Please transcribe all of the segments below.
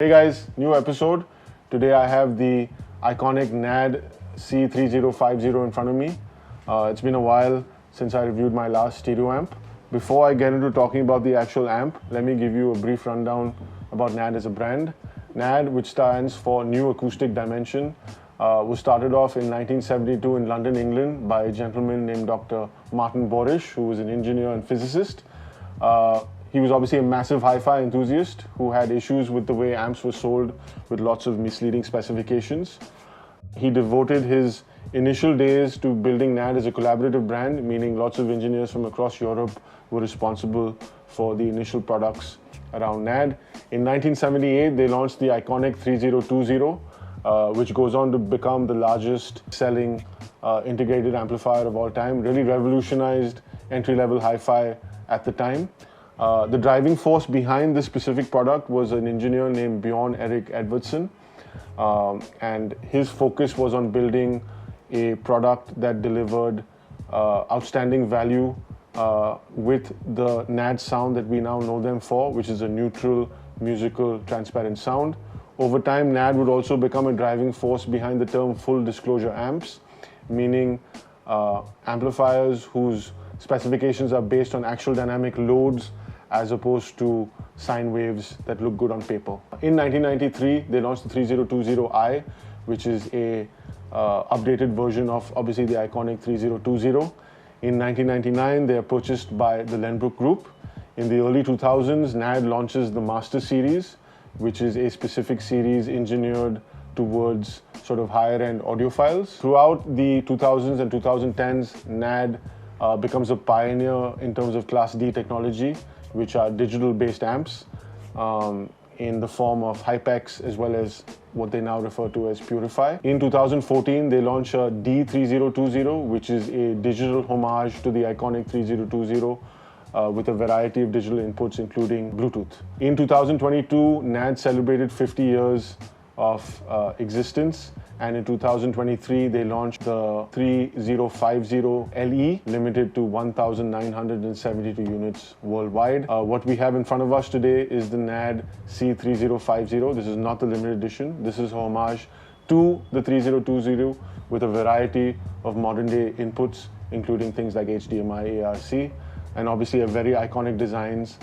Hey guys, new episode. Today I have the iconic NAD C3050 in front of me. It's been a while since I reviewed my last stereo amp. Before I get into talking about the actual amp, let me give you a brief rundown about NAD as a brand. NAD, which stands for New Acoustic Dimension, was started off in 1972 in London, England by a gentleman named Dr. Martin Borish, who was an engineer and physicist. He was obviously a massive hi-fi enthusiast who had issues with the way amps were sold with lots of misleading specifications. He devoted his initial days to building NAD as a collaborative brand, meaning lots of engineers from across Europe were responsible for the initial products around NAD. In 1978, they launched the iconic 3020, which goes on to become the largest selling integrated amplifier of all time, really revolutionized entry-level hi-fi at the time. The driving force behind this specific product was an engineer named Bjorn Erik Edvardsson, and his focus was on building a product that delivered outstanding value with the NAD sound that we now know them for, which is a neutral, musical, transparent sound. Over time, NAD would also become a driving force behind the term full disclosure amps, meaning amplifiers whose specifications are based on actual dynamic loads as opposed to sine waves that look good on paper. In 1993, they launched the 3020i, which is a updated version of obviously the iconic 3020. In 1999, they are purchased by the Lenbrook Group. In the early 2000s, NAD launches the Master Series, which is a specific series engineered towards sort of higher-end audiophiles. Throughout the 2000s and 2010s, NAD becomes a pioneer in terms of Class D technology, which are digital-based amps in the form of Hypex as well as what they now refer to as Purify. In 2014, they launch a D3020, which is a digital homage to the iconic 3020 with a variety of digital inputs, including Bluetooth. In 2022, NAD celebrated 50 years of existence, and in 2023 they launched the 3050LE, limited to 1,972 units worldwide. What we have in front of us today is the NAD C3050. This is not the limited edition. This is a homage to the 3020 with a variety of modern day inputs, including things like HDMI, ARC, and obviously a very iconic designs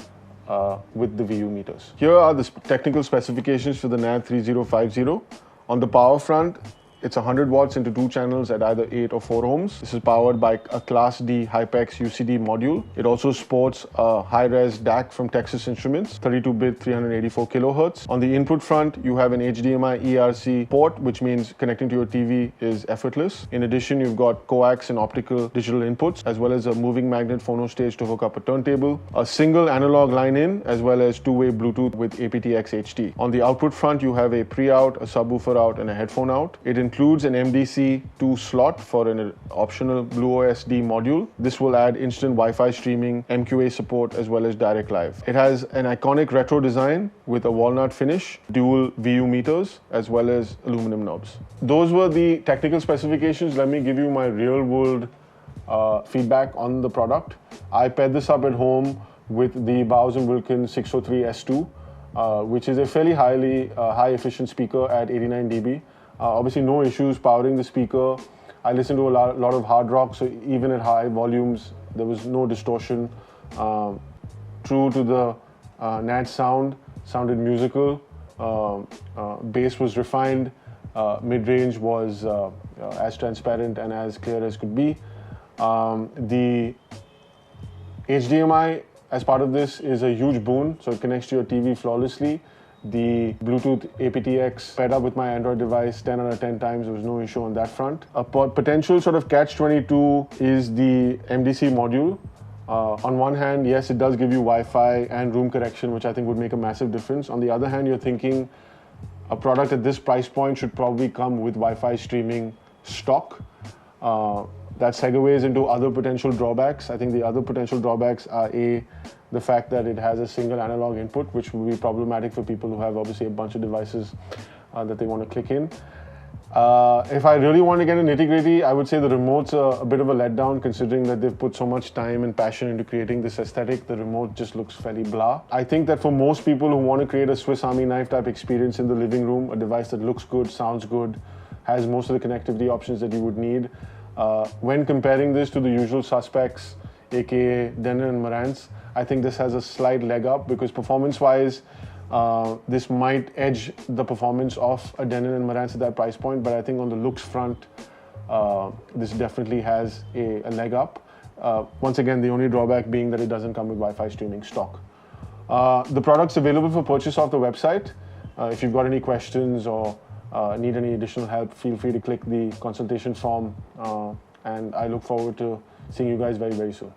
with the VU meters. Here are the technical specifications for the NAD 3050. On the power front, it's 100 watts into 2 channels at either 8 or 4 ohms. This is powered by a Class D Hypex UCD module. It also sports a high-res DAC from Texas Instruments, 32-bit 384 kilohertz. On the input front, you have an HDMI ERC port, which means connecting to your TV is effortless. In addition, you've got coax and optical digital inputs, as well as a moving magnet phono stage to hook up a turntable, a single analog line in, as well as 2-way Bluetooth with aptX HT. On the output front, you have a pre-out, a subwoofer out, and a headphone out. It includes an MDC2 slot for an optional BlueOSD module. This will add instant Wi-Fi streaming, MQA support, as well as direct live. It has an iconic retro design with a walnut finish, dual VU meters, as well as aluminum knobs. Those were the technical specifications. Let me give you my real-world feedback on the product. I paired this up at home with the Bowers & Wilkins 603 S2, which is a fairly high-efficient speaker at 89 dB. Obviously, no issues powering the speaker. I listen to a lot of hard rock, so even at high volumes, there was no distortion. True to the NAD sounded musical. Bass was refined. Mid-range was as transparent and as clear as could be. The HDMI, as part of this, is a huge boon, so it connects to your TV flawlessly. The Bluetooth aptX paired up with my Android device 10 out of 10 times. There was no issue on that front. A potential sort of catch-22 is the MDC module. On one hand, yes, it does give you Wi-Fi and room correction, which I think would make a massive difference. On the other hand, you're thinking a product at this price point should probably come with Wi-Fi streaming stock. That segues into other potential drawbacks. I think the other potential drawbacks are the fact that it has a single analog input, which will be problematic for people who have obviously a bunch of devices that they want to click in. If I really want to get into nitty-gritty, I would say the remote's a bit of a letdown, considering that they've put so much time and passion into creating this aesthetic. The remote just looks fairly blah. I think that for most people who want to create a Swiss Army knife type experience in the living room, a device that looks good, sounds good, has most of the connectivity options that you would need, when comparing this to the usual suspects, aka Denon and Marantz, I think this has a slight leg up, because performance-wise, this might edge the performance of a Denon and Marantz at that price point, but I think on the looks front, this definitely has a leg up. Once again, the only drawback being that it doesn't come with Wi-Fi streaming stock. The product's available for purchase off the website. If you've got any questions or need any additional help, feel free to click the consultation form, and I look forward to seeing you guys very, very soon.